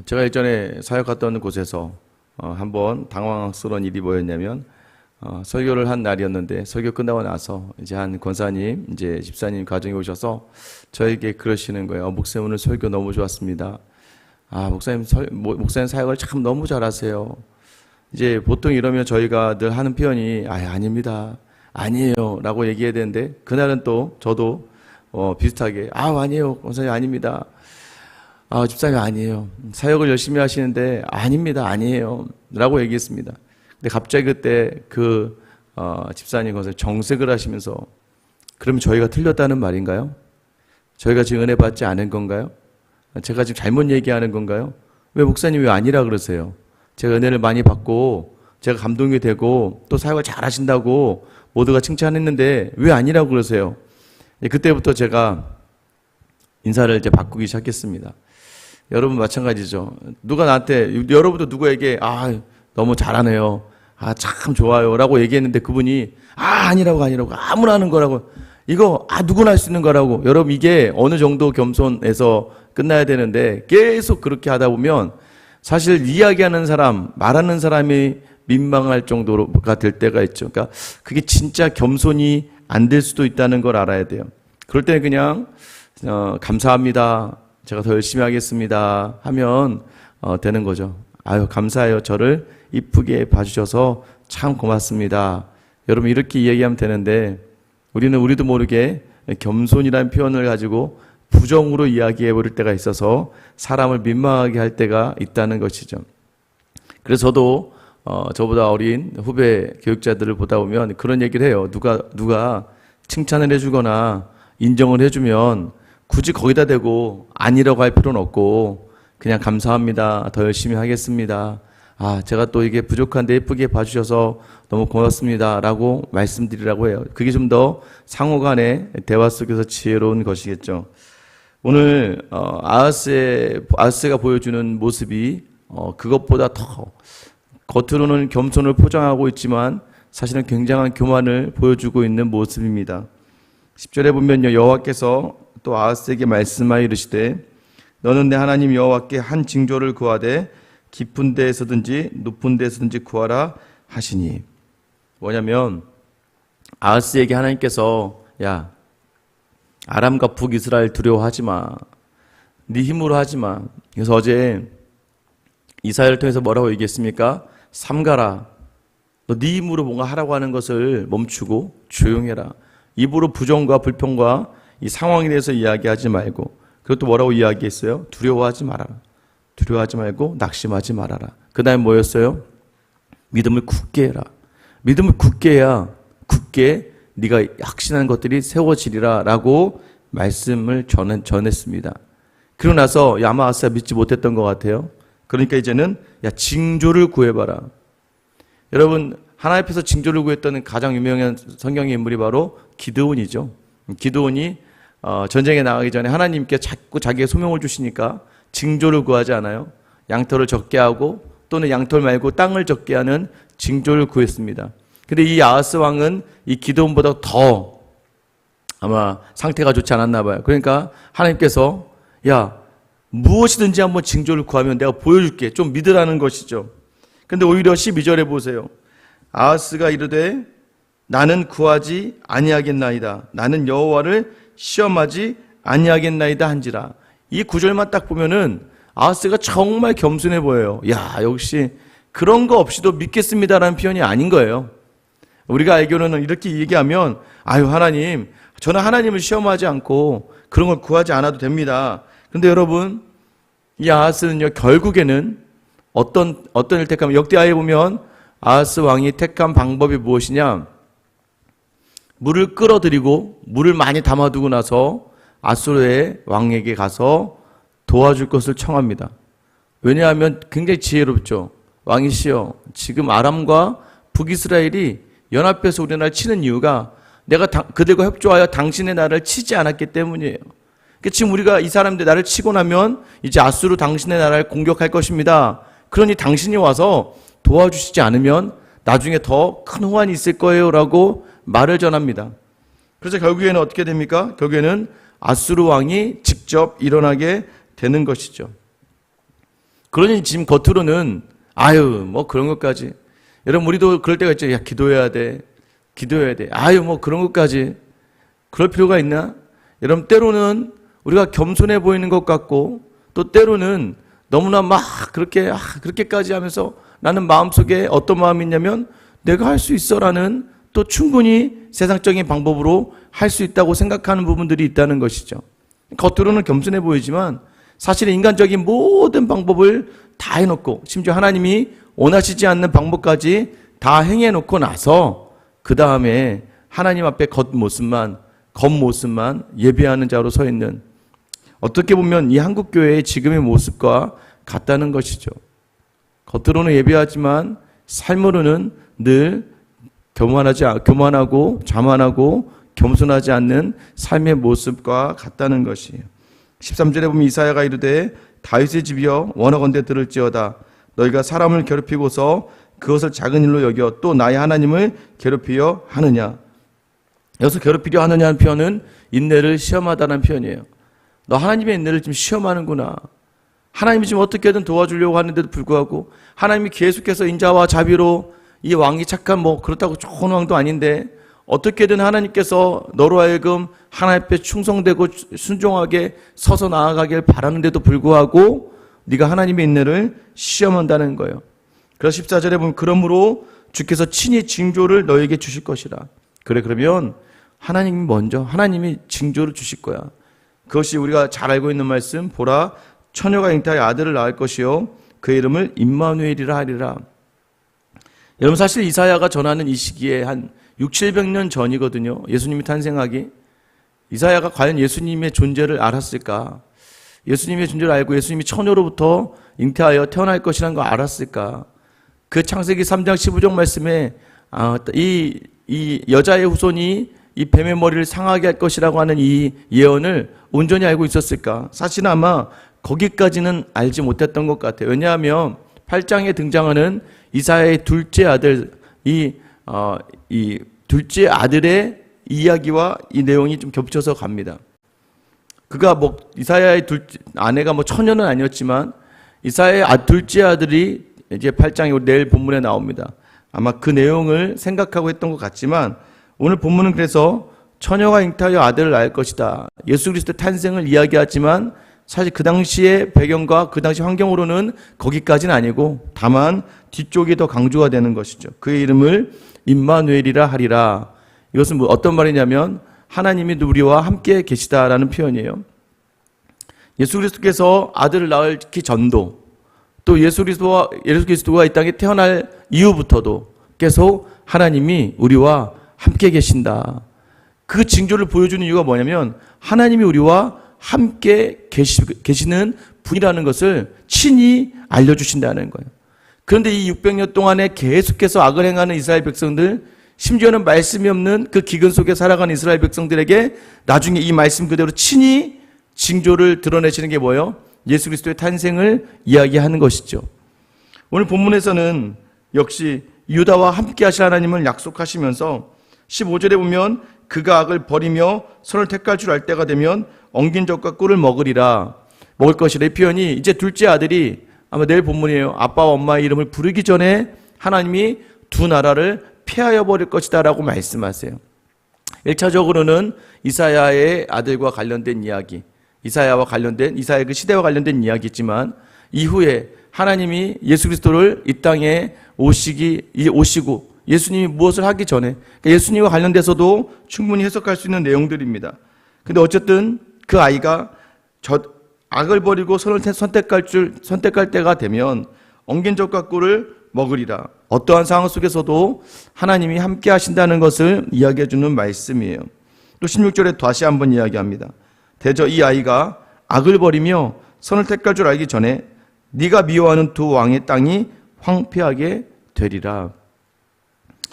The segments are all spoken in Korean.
제가 예전에 사역 갔던 곳에서 한번 당황스러운 일이 뭐였냐면 설교를 한 날이었는데 설교 끝나고 나서 이제 한 권사님, 이제 집사님 가정에 오셔서 저에게 그러시는 거예요. 목사님 오늘 설교 너무 좋았습니다. 목사님 사역을 참 너무 잘하세요. 이제 보통 이러면 저희가 늘 하는 표현이 아닙니다. 아니에요. 라고 얘기해야 되는데 그날은 또 저도 비슷하게 아니에요. 권사님 아닙니다. 집사님 아니에요. 사역을 열심히 하시는데 아닙니다. 아니에요. 라고 얘기했습니다. 근데 갑자기 그때 집사님 것을 정색을 하시면서 그러면 저희가 틀렸다는 말인가요? 저희가 지금 은혜 받지 않은 건가요? 제가 지금 잘못 얘기하는 건가요? 왜 목사님 왜 아니라 그러세요? 제가 은혜를 많이 받고 제가 감동이 되고 또 사역을 잘 하신다고 모두가 칭찬했는데 왜 아니라고 그러세요? 그때부터 제가 인사를 이제 바꾸기 시작했습니다. 여러분 마찬가지죠. 누가 나한테, 여러분도 누구에게 너무 잘하네요. 참 좋아요. 라고 얘기했는데 그분이 아니라고 아무나 하는 거라고. 이거 누구나 할 수 있는 거라고. 여러분 이게 어느 정도 겸손해서 끝나야 되는데 계속 그렇게 하다 보면 사실 이야기하는 사람, 말하는 사람이 민망할 정도가 될 때가 있죠. 그러니까 그게 진짜 겸손이 안 될 수도 있다는 걸 알아야 돼요. 그럴 때는 그냥 감사합니다. 제가 더 열심히 하겠습니다. 하면 되는 거죠. 감사해요. 저를 이쁘게 봐주셔서 참 고맙습니다. 여러분 이렇게 이야기하면 되는데 우리도 모르게 겸손이라는 표현을 가지고 부정으로 이야기해 버릴 때가 있어서 사람을 민망하게 할 때가 있다는 것이죠. 그래서 저도 저보다 어린 후배 교육자들을 보다 보면 그런 얘기를 해요. 누가 칭찬을 해주거나 인정을 해주면 굳이 거기다 대고 아니라고 할 필요는 없고 그냥 감사합니다. 더 열심히 하겠습니다. 제가 또 이게 부족한데 예쁘게 봐주셔서 너무 고맙습니다. 라고 말씀드리라고 해요. 그게 좀 더 상호 간의 대화 속에서 지혜로운 것이겠죠. 오늘 아하스가 보여주는 모습이 그것보다 더 겉으로는 겸손을 포장하고 있지만 사실은 굉장한 교만을 보여주고 있는 모습입니다. 10절에 보면요, 여호와께서 또 아하스에게 말씀하여 이르시되 너는 내 하나님 여호와께 한 징조를 구하되 깊은 데에서든지 높은 데에서든지 구하라 하시니. 뭐냐면 아하스에게 하나님께서 아람과 북이스라엘 두려워하지 마. 네 힘으로 하지 마. 그래서 어제 이사야를 통해서 뭐라고 얘기했습니까? 삼가라. 너 네 힘으로 뭔가 하라고 하는 것을 멈추고 조용해라. 입으로 부정과 불평과 이 상황에 대해서 이야기하지 말고. 그것도 뭐라고 이야기했어요? 두려워하지 말아라. 두려워하지 말고 낙심하지 말아라. 그 다음에 뭐였어요? 믿음을 굳게 해라. 믿음을 굳게 해야 굳게 네가 확신하는 것들이 세워지리라 라고 말씀을 전했습니다. 그러고 나서 아하스가 믿지 못했던 것 같아요. 그러니까 이제는 징조를 구해봐라. 여러분 하나님 앞에서 징조를 구했던 가장 유명한 성경의 인물이 바로 기드온이죠. 기드온이 전쟁에 나가기 전에 하나님께 자꾸 자기의 소명을 주시니까 징조를 구하지 않아요. 양털을 적게 하고 또는 양털 말고 땅을 적게 하는 징조를 구했습니다. 근데 이 아하스 왕은 이 기드온보다 더 아마 상태가 좋지 않았나 봐요. 그러니까 하나님께서 무엇이든지 한번 징조를 구하면 내가 보여줄게. 좀 믿으라는 것이죠. 근데 오히려 12절에 보세요. 아하스가 이르되 나는 구하지 아니하겠나이다. 나는 여호와를 시험하지 아니하겠나이다 한지라. 이 구절만 딱 보면은 아하스가 정말 겸손해 보여요. 역시 그런 거 없이도 믿겠습니다라는 표현이 아닌 거예요. 우리가 알기로는 이렇게 얘기하면 하나님, 저는 하나님을 시험하지 않고 그런 걸 구하지 않아도 됩니다. 그런데 여러분 이 아하스는요 결국에는 어떤 일 택하면 역대하에 보면 아하스 왕이 택한 방법이 무엇이냐? 물을 끌어들이고 물을 많이 담아두고 나서 아수르의 왕에게 가서 도와줄 것을 청합니다. 왜냐하면 굉장히 지혜롭죠. 왕이시여, 지금 아람과 북이스라엘이 연합해서 우리나라를 치는 이유가 내가 그들과 협조하여 당신의 나라를 치지 않았기 때문이에요. 그러니까 지금 우리가 이 사람들 나를 치고 나면 이제 아수르 당신의 나라를 공격할 것입니다. 그러니 당신이 와서 도와주시지 않으면 나중에 더 큰 호환이 있을 거예요 라고 말을 전합니다. 그래서 결국에는 어떻게 됩니까? 결국에는 아수르 왕이 직접 일어나게 되는 것이죠. 그러니 지금 겉으로는 아유 뭐 그런 것까지. 여러분 우리도 그럴 때가 있죠. 야 기도해야 돼. 기도해야 돼. 아유 뭐 그런 것까지. 그럴 필요가 있나? 여러분 때로는 우리가 겸손해 보이는 것 같고 또 때로는 너무나 막 그렇게까지 하면서 나는 마음속에 어떤 마음이 있냐면 내가 할 수 있어라는 또 충분히 세상적인 방법으로 할 수 있다고 생각하는 부분들이 있다는 것이죠. 겉으로는 겸손해 보이지만 사실은 인간적인 모든 방법을 다 해놓고 심지어 하나님이 원하시지 않는 방법까지 다 행해놓고 나서 그 다음에 하나님 앞에 겉모습만 예배하는 자로 서 있는, 어떻게 보면 이 한국교회의 지금의 모습과 같다는 것이죠. 겉으로는 예배하지만 삶으로는 늘 교만하고 자만하고 겸손하지 않는 삶의 모습과 같다는 것이에요. 13절에 보면 이사야가 이르되 다윗의 집이여 원하건대 들을지어다. 너희가 사람을 괴롭히고서 그것을 작은 일로 여겨 또 나의 하나님을 괴롭히려 하느냐. 여기서 괴롭히려 하느냐는 표현은 인내를 시험하다는 표현이에요. 너 하나님의 인내를 지금 시험하는구나. 하나님이 지금 어떻게든 도와주려고 하는데도 불구하고 하나님이 계속해서 인자와 자비로 이 왕이 착한 그렇다고 좋은 왕도 아닌데 어떻게든 하나님께서 너로 하여금 하나님 앞에 충성되고 순종하게 서서 나아가길 바라는데도 불구하고 네가 하나님의 인내를 시험한다는 거예요. 그래서 14절에 보면 그러므로 주께서 친히 징조를 너에게 주실 것이라. 그러면 하나님이 징조를 주실 거야. 그것이 우리가 잘 알고 있는 말씀, 보라 처녀가 잉태하여 아들을 낳을 것이요 그 이름을 임마누엘이라 하리라. 여러분 사실 이사야가 전하는 이 시기에 한 600~700년 전이거든요. 예수님이 탄생하기. 이사야가 과연 예수님의 존재를 알았을까? 예수님의 존재를 알고 예수님이 처녀로부터 잉태하여 태어날 것이라는 걸 알았을까? 그 창세기 3장 15절 말씀에 이 여자의 후손이 이 뱀의 머리를 상하게 할 것이라고 하는 이 예언을 온전히 알고 있었을까? 사실은 아마 거기까지는 알지 못했던 것 같아요. 왜냐하면 8장에 등장하는 이사야의 둘째 아들, 이 둘째 아들의 이야기와 이 내용이 좀 겹쳐서 갑니다. 그가 이사야의 아내가 처녀는 아니었지만 이사야의 둘째 아들이 이제 8장에 내일 본문에 나옵니다. 아마 그 내용을 생각하고 했던 것 같지만 오늘 본문은 그래서 처녀가 잉태하여 아들을 낳을 것이다. 예수 그리스도의 탄생을 이야기하지만 사실 그 당시의 배경과 그 당시 환경으로는 거기까지는 아니고 다만 뒤쪽이 더 강조가 되는 것이죠. 그의 이름을 임마누엘이라 하리라. 이것은 어떤 말이냐면 하나님이 우리와 함께 계시다라는 표현이에요. 예수 그리스도께서 아들을 낳기 전도 또 예수 그리스도가 이 땅에 태어날 이후부터도 계속 하나님이 우리와 함께 계신다. 그 징조를 보여주는 이유가 뭐냐면 하나님이 우리와 함께 계시는 분이라는 것을 친히 알려주신다는 거예요. 그런데 이 600년 동안에 계속해서 악을 행하는 이스라엘 백성들, 심지어는 말씀이 없는 그 기근 속에 살아가는 이스라엘 백성들에게 나중에 이 말씀 그대로 친히 징조를 드러내시는 게 뭐예요? 예수 그리스도의 탄생을 이야기하는 것이죠. 오늘 본문에서는 역시 유다와 함께 하실 하나님을 약속하시면서 15절에 보면 그가 악을 버리며 선을 택할 줄 알 때가 되면 엉긴 젖과 꿀을 먹을 것이라. 이 표현이 이제 둘째 아들이 아마 내일 본문이에요. 아빠와 엄마의 이름을 부르기 전에 하나님이 두 나라를 폐하여 버릴 것이다 라고 말씀하세요. 1차적으로는 이사야의 아들과 관련된 이야기, 이사야의 그 시대와 관련된 이야기지만 이후에 하나님이 예수 그리스도를 이 땅에 오시고 예수님이 무엇을 하기 전에, 그러니까 예수님과 관련돼서도 충분히 해석할 수 있는 내용들입니다. 근데 어쨌든 그 아이가 악을 버리고 선을 선택할 때가 되면 엉긴 젖과 꿀을 먹으리라. 어떠한 상황 속에서도 하나님이 함께 하신다는 것을 이야기해 주는 말씀이에요. 또 16절에 다시 한번 이야기합니다. 대저 이 아이가 악을 버리며 선을 택할 줄 알기 전에 네가 미워하는 두 왕의 땅이 황폐하게 되리라.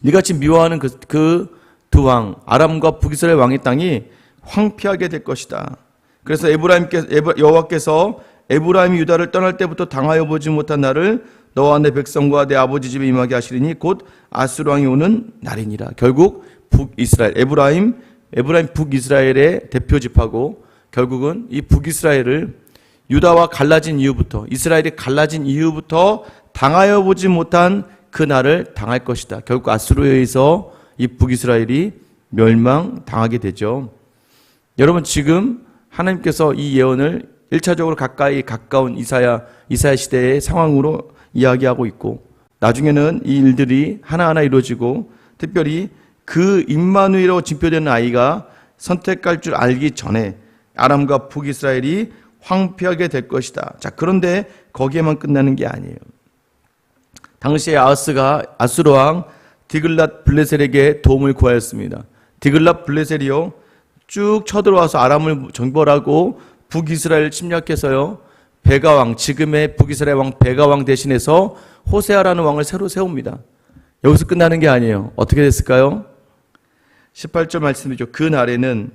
네가 지금 미워하는 그 두 왕, 아람과 북이스라엘 왕의 땅이 황폐하게 될 것이다. 그래서 여호와께서 에브라임이 유다를 떠날 때부터 당하여 보지 못한 날을 너와 내 백성과 내 아버지 집에 임하게 하시리니 곧 아수르 왕이 오는 날이니라. 결국 북이스라엘, 에브라임 북이스라엘의 대표 집하고 결국은 이 북이스라엘을 유다와 갈라진 이후부터, 이스라엘이 갈라진 이후부터 당하여 보지 못한 그 날을 당할 것이다. 결국 아수르에 의해서 이 북이스라엘이 멸망당하게 되죠. 여러분, 지금 하나님께서 이 예언을 1차적으로 가까운 이사야 시대의 상황으로 이야기하고 있고, 나중에는 이 일들이 하나하나 이루어지고, 특별히 그 임마누엘로 징표되는 아이가 선택할 줄 알기 전에 아람과 북이스라엘이 황폐하게 될 것이다. 자, 그런데 거기에만 끝나는 게 아니에요. 당시에 아하스가 아수르 왕 디글랏 블레셀에게 도움을 구하였습니다. 디글랏 블레셀이요, 쭉 쳐들어와서 아람을 정벌하고 북이스라엘 침략해서요, 베가 왕, 지금의 북이스라엘 왕 베가 왕 대신해서 호세아라는 왕을 새로 세웁니다. 여기서 끝나는 게 아니에요. 어떻게 됐을까요? 18절 말씀이죠. 그 날에는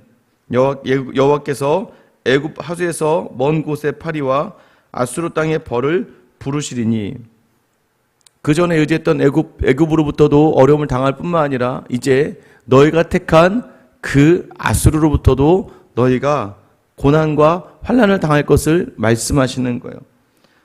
여호와께서 애굽 하수에서 먼 곳의 파리와 아수르 땅의 벌을 부르시리니, 그 전에 의지했던 애굽으로부터도 어려움을 당할 뿐만 아니라 이제 너희가 택한 그 아수르로부터도 너희가 고난과 환난을 당할 것을 말씀하시는 거예요.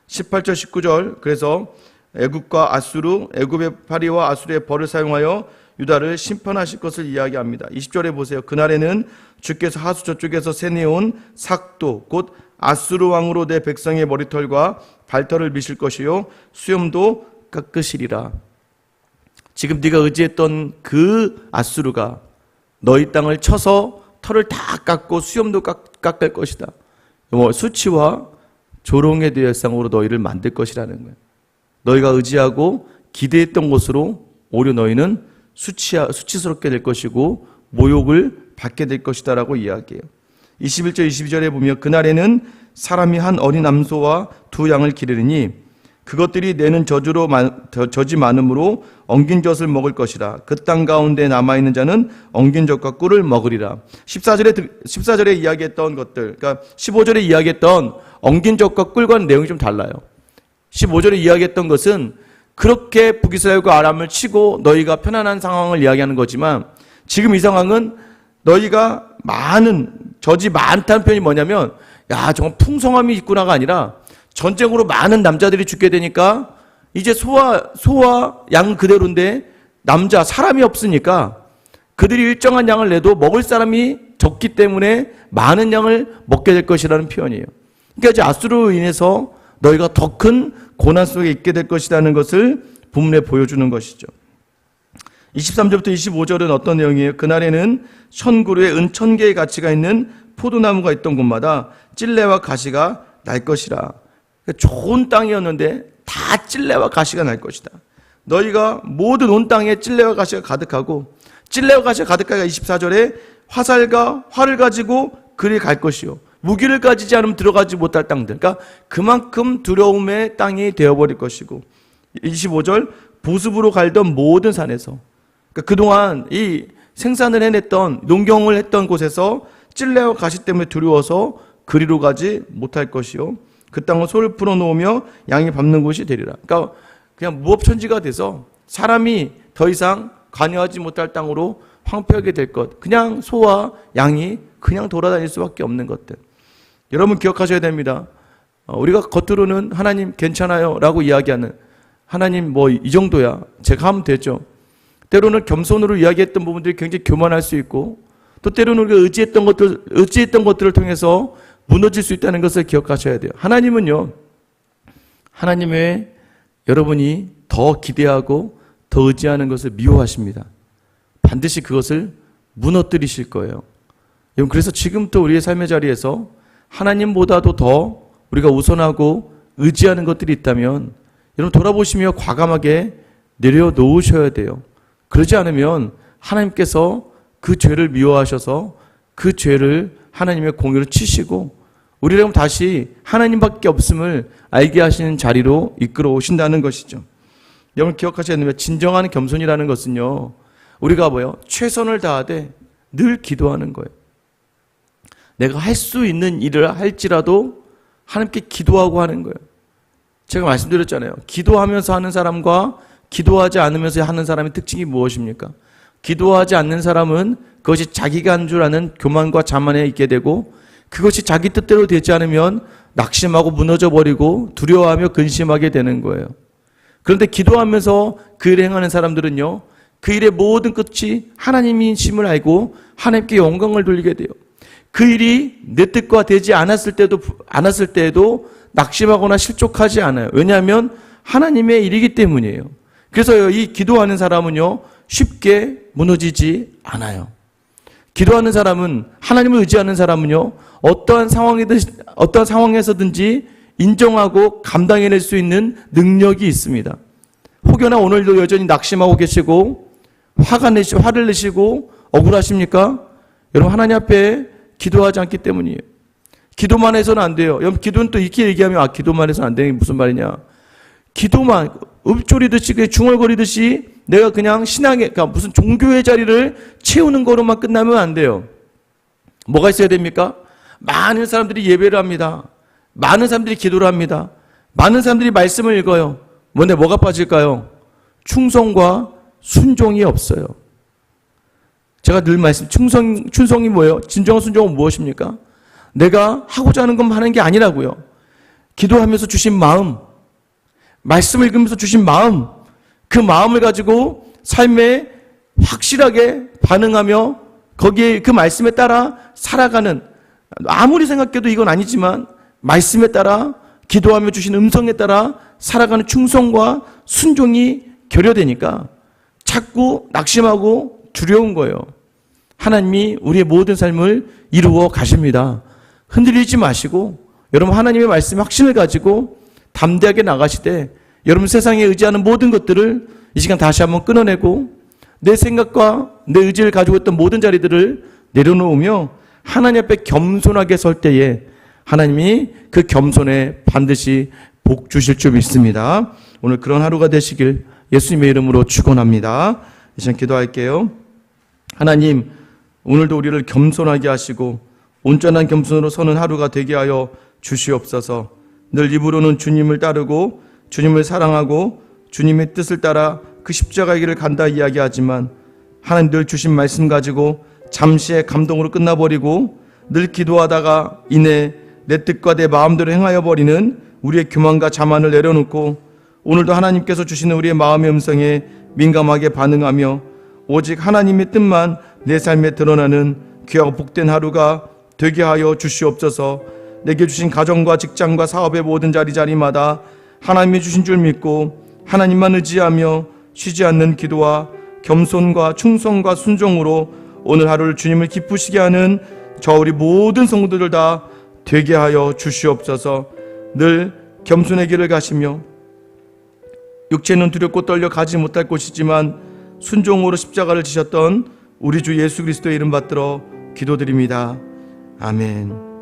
18절 19절, 그래서 애굽과 아수르, 애굽의 파리와 아수르의 벌을 사용하여 유다를 심판하실 것을 이야기합니다. 20절에 보세요. 그날에는 주께서 하수 저쪽에서 세내온 삭도 곧 아수르 왕으로 내 백성의 머리털과 발털을 미실 것이요 수염도 깎으시리라. 지금 네가 의지했던 그 아수르가 너희 땅을 쳐서 털을 다 깎고 수염도 깎을 것이다. 수치와 조롱의 대상으로 너희를 만들 것이라는 거예요. 너희가 의지하고 기대했던 곳으로 오히려 너희는 수치스럽게 될 것이고 모욕을 받게 될 것이다 라고 이야기해요. 21절 22절에 보면 그날에는 사람이 한 어린 암소와 두 양을 기르리니 그것들이 내는 젖이 많음으로 엉긴 젖을 먹을 것이라. 그 땅 가운데 남아있는 자는 엉긴 젖과 꿀을 먹으리라. 14절에 이야기했던 것들, 그러니까 15절에 이야기했던 엉긴 젖과 꿀과는 내용이 좀 달라요. 15절에 이야기했던 것은 그렇게 북이스라엘과 아람을 치고 너희가 편안한 상황을 이야기하는 거지만, 지금 이 상황은 너희가 젖이 많다는 표현이 뭐냐면, 야, 정말 풍성함이 있구나가 아니라 전쟁으로 많은 남자들이 죽게 되니까 이제 소와 양 그대로인데 사람이 없으니까 그들이 일정한 양을 내도 먹을 사람이 적기 때문에 많은 양을 먹게 될 것이라는 표현이에요. 그러니까 이제 아수르로 인해서 너희가 더 큰 고난 속에 있게 될 것이라는 것을 본문에 보여주는 것이죠. 23절부터 25절은 어떤 내용이에요? 그날에는 천그루에 은 1000개의 가치가 있는 포도나무가 있던 곳마다 찔레와 가시가 날 것이라. 좋은 땅이었는데 다 찔레와 가시가 날 것이다. 너희가 모든 온 땅에 찔레와 가시가 가득하고, 찔레와 가시가 가득하기가 24절에 화살과 활을 가지고 그리 갈 것이요 무기를 가지지 않으면 들어가지 못할 땅들. 그러니까 그만큼 두려움의 땅이 되어버릴 것이고, 25절 보습으로 갈던 모든 산에서, 그러니까 그동안 이 생산을 해냈던 농경을 했던 곳에서 찔레와 가시 때문에 두려워서 그리로 가지 못할 것이요 그 땅은 소를 풀어놓으며 양이 밟는 곳이 되리라. 그러니까 그냥 무법천지가 돼서 사람이 더 이상 관여하지 못할 땅으로 황폐하게 될 것, 그냥 소와 양이 그냥 돌아다닐 수밖에 없는 것들. 여러분 기억하셔야 됩니다. 우리가 겉으로는 하나님 괜찮아요 라고 이야기하는, 하나님 이 정도야 제가 하면 되죠. 때로는 겸손으로 이야기했던 부분들이 굉장히 교만할 수 있고, 또 때로는 우리가 의지했던 것들을 통해서 무너질 수 있다는 것을 기억하셔야 돼요. 하나님은요, 하나님 외에 여러분이 더 기대하고 더 의지하는 것을 미워하십니다. 반드시 그것을 무너뜨리실 거예요. 여러분, 그래서 지금부터 우리의 삶의 자리에서 하나님보다도 더 우리가 우선하고 의지하는 것들이 있다면 여러분 돌아보시며 과감하게 내려놓으셔야 돼요. 그러지 않으면 하나님께서 그 죄를 미워하셔서 그 죄를 하나님의 공의로 치시고 우리를 다시 하나님밖에 없음을 알게 하시는 자리로 이끌어 오신다는 것이죠. 여러분 기억하셔야 됩니다. 진정한 겸손이라는 것은요, 우리가 최선을 다하되 늘 기도하는 거예요. 내가 할 수 있는 일을 할지라도 하나님께 기도하고 하는 거예요. 제가 말씀드렸잖아요. 기도하면서 하는 사람과 기도하지 않으면서 하는 사람의 특징이 무엇입니까? 기도하지 않는 사람은 그것이 자기가 한 줄 아는 교만과 자만에 있게 되고, 그것이 자기 뜻대로 되지 않으면 낙심하고 무너져 버리고 두려워하며 근심하게 되는 거예요. 그런데 기도하면서 그 일을 행하는 사람들은요, 그 일의 모든 끝이 하나님이심을 알고 하나님께 영광을 돌리게 돼요. 그 일이 내 뜻과 되지 않았을 때에도 낙심하거나 실족하지 않아요. 왜냐하면 하나님의 일이기 때문이에요. 그래서 이 기도하는 사람은요, 쉽게 무너지지 않아요. 기도하는 사람은, 하나님을 의지하는 사람은요, 어떠한 상황에서든지 인정하고 감당해낼 수 있는 능력이 있습니다. 혹여나 오늘도 여전히 낙심하고 계시고 화를 내시고 억울하십니까? 여러분, 하나님 앞에 기도하지 않기 때문이에요. 기도만 해서는 안 돼요. 여러분, 기도는 또 이렇게 얘기하면 기도만 해서는 안 되는 게 무슨 말이냐? 기도만 읊조리듯이 중얼거리듯이 내가 그냥 그러니까 무슨 종교의 자리를 채우는 거로만 끝나면 안 돼요. 뭐가 있어야 됩니까? 많은 사람들이 예배를 합니다. 많은 사람들이 기도를 합니다. 많은 사람들이 말씀을 읽어요. 근데 뭐가 빠질까요? 충성과 순종이 없어요. 제가 늘 충성이 뭐예요? 진정한 순종은 무엇입니까? 내가 하고자 하는 것만 하는 게 아니라고요. 기도하면서 주신 마음, 말씀을 읽으면서 주신 마음, 그 마음을 가지고 삶에 확실하게 반응하며 거기에 그 말씀에 따라 살아가는, 아무리 생각해도 이건 아니지만 말씀에 따라 기도하며 주신 음성에 따라 살아가는 충성과 순종이 결여되니까 자꾸 낙심하고 두려운 거예요. 하나님이 우리의 모든 삶을 이루어 가십니다. 흔들리지 마시고 여러분, 하나님의 말씀에 확신을 가지고 담대하게 나가시되, 여러분 세상에 의지하는 모든 것들을 이 시간 다시 한번 끊어내고 내 생각과 내 의지를 가지고 있던 모든 자리들을 내려놓으며 하나님 앞에 겸손하게 설 때에 하나님이 그 겸손에 반드시 복 주실 줄 믿습니다. 오늘 그런 하루가 되시길 예수님의 이름으로 축원합니다. 이 시간 기도할게요. 하나님, 오늘도 우리를 겸손하게 하시고 온전한 겸손으로 서는 하루가 되게 하여 주시옵소서. 늘 입으로는 주님을 따르고 주님을 사랑하고 주님의 뜻을 따라 그 십자가의 길을 간다 이야기하지만 하나님 늘 주신 말씀 가지고 잠시의 감동으로 끝나버리고 늘 기도하다가 이내 내 뜻과 내 마음대로 행하여 버리는 우리의 교만과 자만을 내려놓고 오늘도 하나님께서 주시는 우리의 마음의 음성에 민감하게 반응하며 오직 하나님의 뜻만 내 삶에 드러나는 귀하고 복된 하루가 되게 하여 주시옵소서. 내게 주신 가정과 직장과 사업의 모든 자리마다 하나님이 주신 줄 믿고 하나님만 의지하며 쉬지 않는 기도와 겸손과 충성과 순종으로 오늘 하루를 주님을 기쁘시게 하는 저 우리 모든 성도들 다 되게 하여 주시옵소서. 늘 겸손의 길을 가시며 육체는 두렵고 떨려 가지 못할 곳이지만 순종으로 십자가를 지셨던 우리 주 예수 그리스도의 이름 받들어 기도드립니다. 아멘.